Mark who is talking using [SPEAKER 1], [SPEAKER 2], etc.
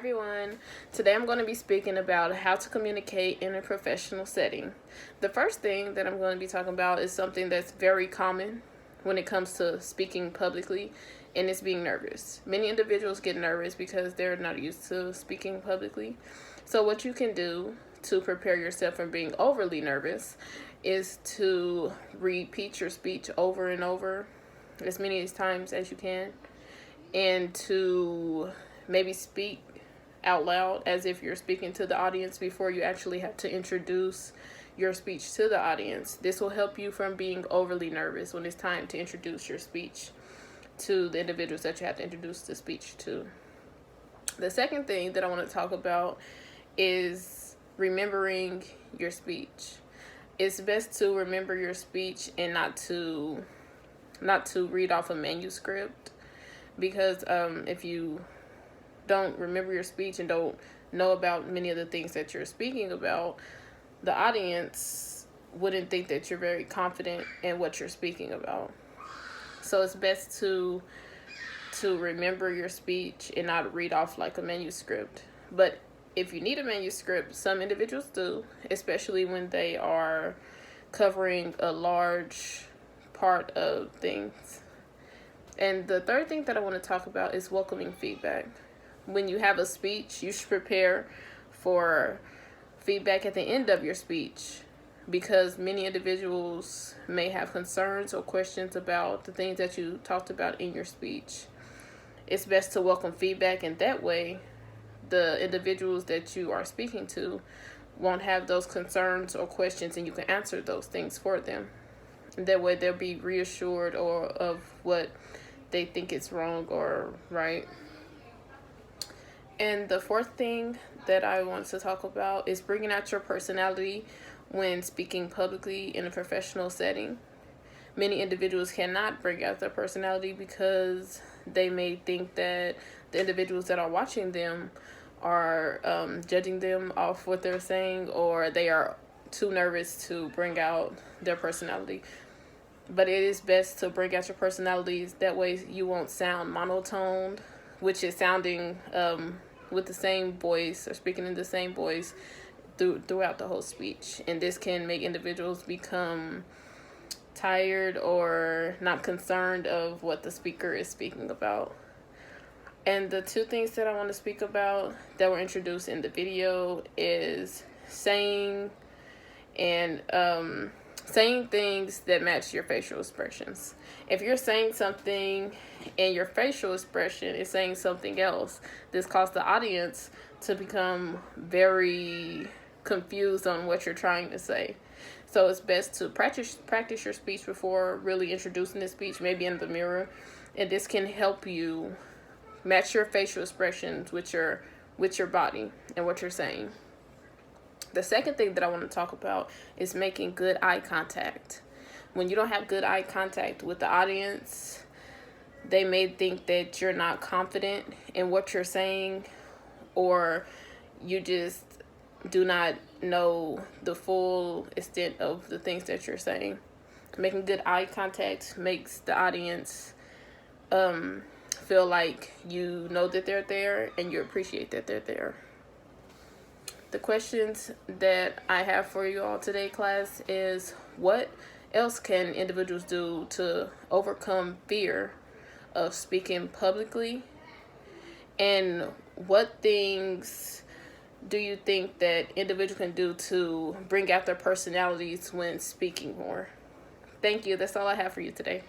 [SPEAKER 1] Everyone, today I'm going to be speaking about how to communicate in a professional setting. The first thing that I'm going to be talking about is something that's very common when it comes to speaking publicly, and it's being nervous. Many individuals get nervous because they're not used to speaking publicly. So what you can do to prepare yourself from being overly nervous is to repeat your speech over and over as many times as you can, and to maybe speak out loud as if you're speaking to the audience before you actually have to introduce your speech to the audience. This will help you from being overly nervous when it's time to introduce your speech to the individuals that you have to introduce the speech to. The second thing that I want to talk about is remembering your speech. It's best to remember your speech and not to read off a manuscript, because if you don't remember your speech and don't know about many of the things that you're speaking about, the audience wouldn't think that you're very confident in what you're speaking about. So it's best to remember your speech and not read off like a manuscript. But if you need a manuscript, some individuals do, especially when they are covering a large part of things. And the third thing that I want to talk about is welcoming feedback. When you have a speech, you should prepare for feedback at the end of your speech, because many individuals may have concerns or questions about the things that you talked about in your speech. It's best to welcome feedback, and that way the individuals that you are speaking to won't have those concerns or questions, and you can answer those things for them. And that way they'll be reassured of what they think is wrong or right. And the fourth thing that I want to talk about is bringing out your personality when speaking publicly in a professional setting. Many individuals cannot bring out their personality because they may think that the individuals that are watching them are judging them off what they're saying, or they are too nervous to bring out their personality. But it is best to bring out your personalities. That way you won't sound monotoned, which is sounding with the same voice or speaking in the same voice throughout the whole speech. And this can make individuals become tired or not concerned of what the speaker is speaking about. And the two things that I want to speak about that were introduced in the video is saying things that match your facial expressions. If you're saying something and your facial expression is saying something else, this causes the audience to become very confused on what you're trying to say. So it's best to practice your speech before really introducing the speech, maybe in the mirror, and this can help you match your facial expressions with your body and what you're saying. The second thing that I want to talk about is making good eye contact. When you don't have good eye contact with the audience, they may think that you're not confident in what you're saying, or you just do not know the full extent of the things that you're saying. Making good eye contact makes the audience feel like you know that they're there and you appreciate that they're there. The questions that I have for you all today, class, is what else can individuals do to overcome fear of speaking publicly? And what things do you think that individuals can do to bring out their personalities when speaking more? Thank you. That's all I have for you today.